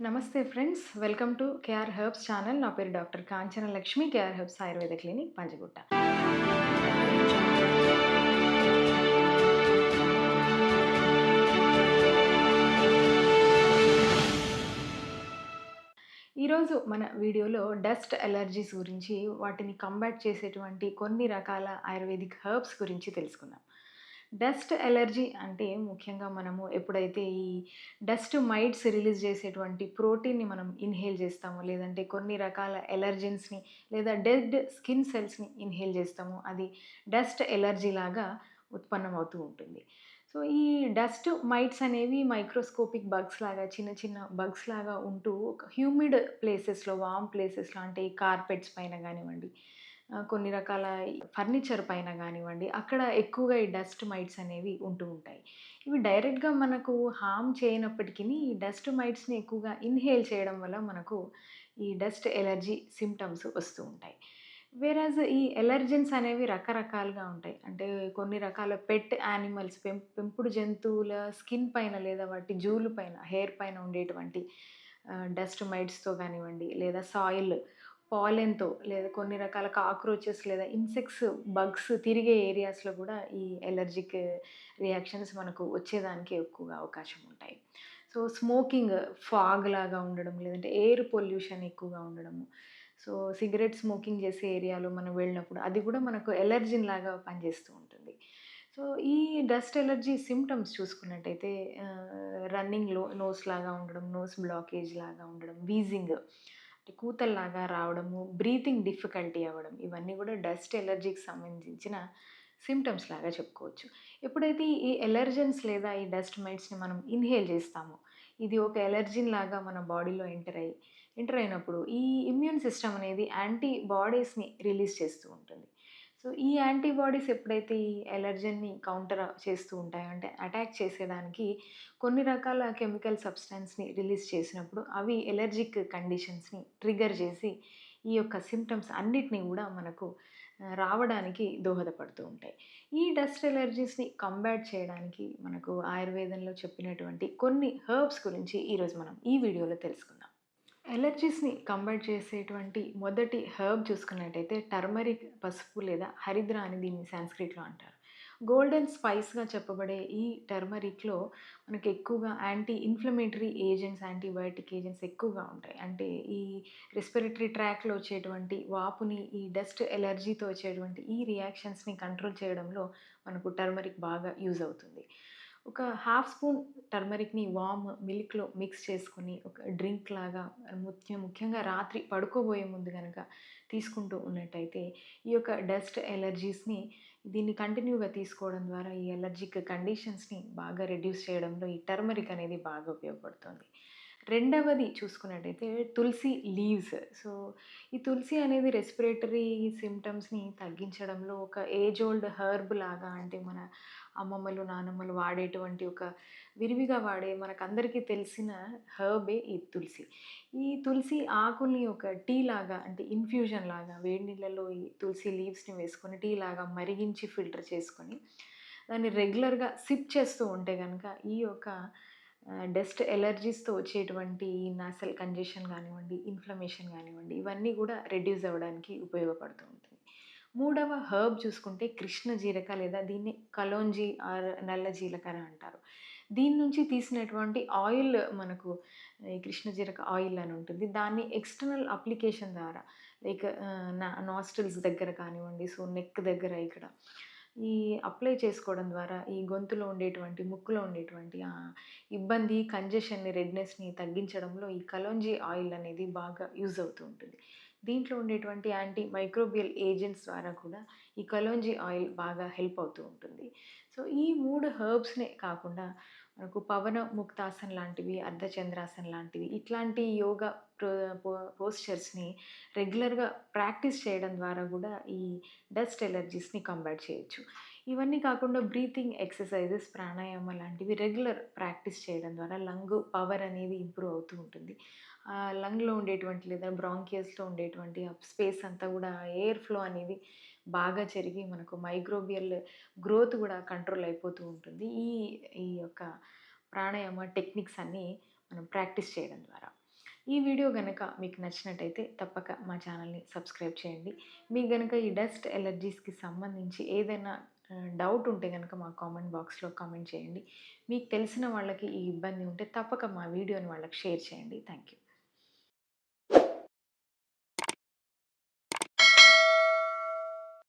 నమస్తే friends. Welcome to KR Herbs channel. నా పేరు doctor Kanchana Lakshmi, KR Herbs Ayurveda clinic Panjagutta. ఈరోజు మన వీడియోలో డస్ట్ అలర్జీస్ గురించి, వాటిని కంబాట్ చేసేటువంటి కొన్ని రకాల ఆయుర్వేదిక్ హెర్బ్స్ గురించి తెలుసుకుందాం. డస్ట్ అలర్జీ అంటే ముఖ్యంగా మనము ఎప్పుడైతే ఈ డస్ట్ మైట్స్ రిలీజ్ చేసేటువంటి ప్రోటీన్‌ని మనం ఇన్‌హేల్ చేస్తామో, లేదంటే కొన్ని రకాల ఎలర్జెన్స్‌ని లేదా డెడ్ స్కిన్ సెల్స్‌ని ఇన్‌హేల్ చేస్తామో, అది డస్ట్ అలర్జీ లాగా ఉత్పన్నమవుతూ ఉంటుంది. సో, ఈ డస్ట్ మైట్స్ అనేవి మైక్రోస్కోపిక్ బగ్స్ లాగా, చిన్న చిన్న బగ్స్ లాగా ఉంటూ ఒక హ్యూమిడ్ ప్లేసెస్‌లో, వార్మ్ ప్లేసెస్‌లో అంటే కార్పెట్స్ పైన గానివ్వండి, కొన్ని రకాల ఫర్నిచర్ పైన గానివ్వండి, అక్కడ ఎక్కువగా ఈ డస్ట్ మైట్స్ అనేవి ఉంటూ ఉంటాయి. ఇవి డైరెక్ట్‌గా మనకు హార్మ్ చేయనప్పటికిని, ఈ డస్ట్ మైట్స్‌ని ఎక్కువగా ఇన్‌హేల్ చేయడం వల్ల మనకు ఈ డస్ట్ ఎలర్జీ సింప్టమ్స్ వస్తూ ఉంటాయి. వేరాజ్ ఈ ఎలర్జెన్స్ అనేవి రకరకాలుగా ఉంటాయి. అంటే కొన్ని రకాల పెట్ యానిమల్స్, పెంపుడు జంతువుల స్కిన్ పైన లేదా వాటి జూలు పైన, హెయిర్ పైన ఉండేటువంటి డస్ట్ మైట్స్‌తో గానివ్వండి, లేదా సాయిల్, పాలెన్‌తో, లేదా కొన్ని రకాల కాక్రోచెస్ లేదా ఇన్సెక్ట్స్, బగ్స్ తిరిగే ఏరియాస్‌లో గూడా ఈ ఎలర్జిక్ రియాక్షన్స్ మనకు వచ్చేదానికి ఎక్కువగా అవకాశం ఉంటాయి. సో, స్మోకింగ్, ఫాగ్ లాగా ఉండడం, లేదంటే ఎయిర్ పొల్యూషన్ ఎక్కువగా ఉండడము. సో, సిగరెట్ స్మోకింగ్ చేసే ఏరియాలో మనం వెళ్ళినప్పుడు అది గూడా మనకు ఎలర్జిన్ లాగా పనిచేస్తూ ఉంటుంది. సో, ఈ డస్ట్ ఎలర్జీ సింప్టమ్స్ చూసుకున్నట్టయితే రన్నింగ్‌లో నోస్ లాగా ఉండడం, నోస్ బ్లాకేజ్ లాగా ఉండడం, వీజింగ్ అంటే కూతల్లాగా రావడము, బ్రీతింగ్ డిఫికల్టీ అవ్వడం, ఇవన్నీ గూడా డస్ట్ ఎలర్జీకి సంబంధించిన సింప్టమ్స్ లాగా చెప్పుకోవచ్చు. ఎప్పుడైతే ఈ ఎలర్జెన్స్ లేదా ఈ డస్ట్ మైట్స్‌ని మనం ఇన్‌హేల్ చేస్తామో, ఇది ఒక ఎలర్జిన్ లాగా మన బాడీలో ఎంటర్ అయినప్పుడు ఈ ఇమ్యూన్ సిస్టమ్ అనేది యాంటీ బాడీస్‌ని రిలీజ్ చేస్తూ ఉంటుంది. సో, ఈ యాంటీబాడీస్ ఎప్పుడైతే ఈ ఎలర్జన్‌ని కౌంటర్ చేస్తూ ఉంటాయో, అంటే అటాక్ చేసేదానికి కొన్ని రకాల కెమికల్ సబ్స్టాన్స్‌ని రిలీజ్ చేసినప్పుడు, అవి ఎలర్జిక్ కండిషన్స్‌ని ట్రిగ్గర్ చేసి, ఈ యొక్క సింప్టమ్స్ అన్నిటిని గూడా మనకు రావడానికి దోహదపడుతూ ఉంటాయి. ఈ డస్ట్ ఎలర్జీస్‌ని కంబాట్ చేయడానికి మనకు ఆయుర్వేదంలో చెప్పినటువంటి కొన్ని హెర్బ్స్ గురించి ఈరోజు మనం ఈ వీడియోలో తెలుసుకుందాం. ఎలర్జీస్‌ని కంబాట్ చేసేటువంటి మొదటి హెర్బ్ చూసుకున్నట్టయితే టర్మరిక్, పసుపు లేదా హరిద్ర అని దీన్ని సాంస్క్రిట్‌లో అంటారు. గోల్డెన్ స్పైస్‌గా చెప్పబడే ఈ టర్మరిక్‌లో మనకి ఎక్కువగా anti inflammatory agents, antibiotic agents ఎక్కువగా ఉంటాయి. అంటే ఈ రెస్పిరేటరీ ట్రాక్‌లో వచ్చేటువంటి వాపుని, ఈ డస్ట్ ఎలర్జీతో వచ్చేటువంటి ఈ రియాక్షన్స్‌ని కంట్రోల్ చేయడంలో మనకు టర్మరిక్ బాగా యూజ్ అవుతుంది. ఒక హాఫ్ స్పూన్ టర్మరిక్‌ని వార్మ్ మిల్క్‌లో మిక్స్ చేసుకొని ఒక డ్రింక్ లాగా ముఖ్యంగా రాత్రి పడుకోబోయే ముందు గనక తీసుకుంటూ ఉన్నట్టయితే, ఈ యొక్క డస్ట్ ఎలర్జీస్‌ని దీన్ని కంటిన్యూగా తీసుకోవడం ద్వారా ఈ ఎలర్జిక్ కండిషన్స్‌ని బాగా రెడ్యూస్ చేయడంలో ఈ టర్మరిక్ అనేది బాగా ఉపయోగపడుతుంది. రెండవది చూసుకున్నట్టయితే తులసి లీవ్స్. సో, ఈ తులసి అనేది రెస్పిరేటరీ సింప్టమ్స్‌ని తగ్గించడంలో ఒక ఏజ్ ఓల్డ్ హెర్బ్ లాగా, అంటే మన అమ్మమ్మలు, నానమ్మలు వాడేటువంటి ఒక విరివిగా వాడే మనకందరికీ తెలిసిన హెర్బే ఈ తులసి. ఈ తులసి ఆకుల్ని ఒక టీ లాగా, అంటే ఇన్‌ఫ్యూజన్ లాగా వేడి నీళ్ళలో ఈ తులసి లీవ్స్‌ని వేసుకొని టీ లాగా మరిగించి ఫిల్టర్ చేసుకొని, దాన్ని రెగ్యులర్‌గా సిప్ చేస్తూ ఉంటే గనక ఈ యొక్క డస్ట్ ఎలర్జీస్‌తో వచ్చేటువంటి నాసల్ కంజెషన్ గానివ్వండి, ఇన్‌ఫ్లమేషన్ గానివ్వండి, ఇవన్నీ గూడా రెడ్యూస్ అవ్వడానికి ఉపయోగపడుతూ ఉంటుంది. మూడవ హెర్బ్ చూసుకుంటే కృష్ణ జీరక, లేదా దీన్ని కలోంజీ ఆర్ నల్ల జీలకర్ర అంటారు. దీని నుంచి తీసినటువంటి ఆయిల్ మనకు ఈ కృష్ణ జీరక ఆయిల్ అని ఉంటుంది. దాన్ని ఎక్స్‌టర్నల్ అప్లికేషన్ ద్వారా లైక్ నాస్ట్రిల్స్ దగ్గర కానివ్వండి, సో నెక్ దగ్గర ఇక్కడ ఈ అప్లై చేసుకోవడం ద్వారా ఈ గొంతులో ఉండేటువంటి, ముక్కులో ఉండేటువంటి ఇబ్బంది, కంజెషన్‌ని, రెడ్‌నెస్‌ని తగ్గించడంలో ఈ కలోంజీ ఆయిల్ అనేది బాగా యూజ్ అవుతూ ఉంటుంది. దీంట్లో ఉండేటువంటి యాంటీ మైక్రోబియల్ ఏజెంట్స్ ద్వారా కూడా ఈ కలోంజీ ఆయిల్ బాగా హెల్ప్ అవుతూ ఉంటుంది. సో, ఈ 3 హెర్బ్స్‌నే కాకుండా మనకు పవన ముక్తాసన్ లాంటివి, అర్ధచంద్రాసన్ లాంటివి, ఇట్లాంటి యోగా ప్రో పో పోస్చర్స్‌ని రెగ్యులర్‌గా ప్రాక్టీస్ చేయడం ద్వారా గూడా ఈ డస్ట్ ఎలర్జీస్‌ని కంబాట్ చేయొచ్చు. ఇవన్నీ కాకుండా బ్రీతింగ్ ఎక్సర్‌సైజెస్, ప్రాణాయామ లాంటివి రెగ్యులర్ ప్రాక్టీస్ చేయడం ద్వారా లంగ్ పవర్ అనేది ఇంప్రూవ్ అవుతూ ఉంటుంది. లంగ్‌లో ఉండేటువంటి లేదా బ్రాంకియల్స్‌లో ఉండేటువంటి ఆ స్పేస్ అంతా గూడా ఎయిర్ ఫ్లో అనేది బాగా జరిగి మనకు మైక్రోబియల్ గ్రోత్ గూడా కంట్రోల్ అయిపోతూ ఉంటుంది. ఈ ఈ యొక్క ప్రాణాయామ టెక్నిక్స్ అన్నీ మనం ప్రాక్టీస్ చేయడం ద్వారా. ఈ వీడియో గనక మీకు నచ్చినట్టయితే తప్పక మా ఛానల్‌ని సబ్స్క్రైబ్ చేయండి. మీకు గనక ఈ డస్ట్ అలర్జీస్‌కి సంబంధించి ఏదైనా డౌట్ ఉంటే గనక మా కామెంట్ బాక్స్‌లో కామెంట్ చేయండి. మీకు తెలిసిన వాళ్ళకి ఈ ఇబ్బంది ఉంటే తప్పక మా వీడియోని వాళ్ళకి షేర్ చేయండి. Thank you.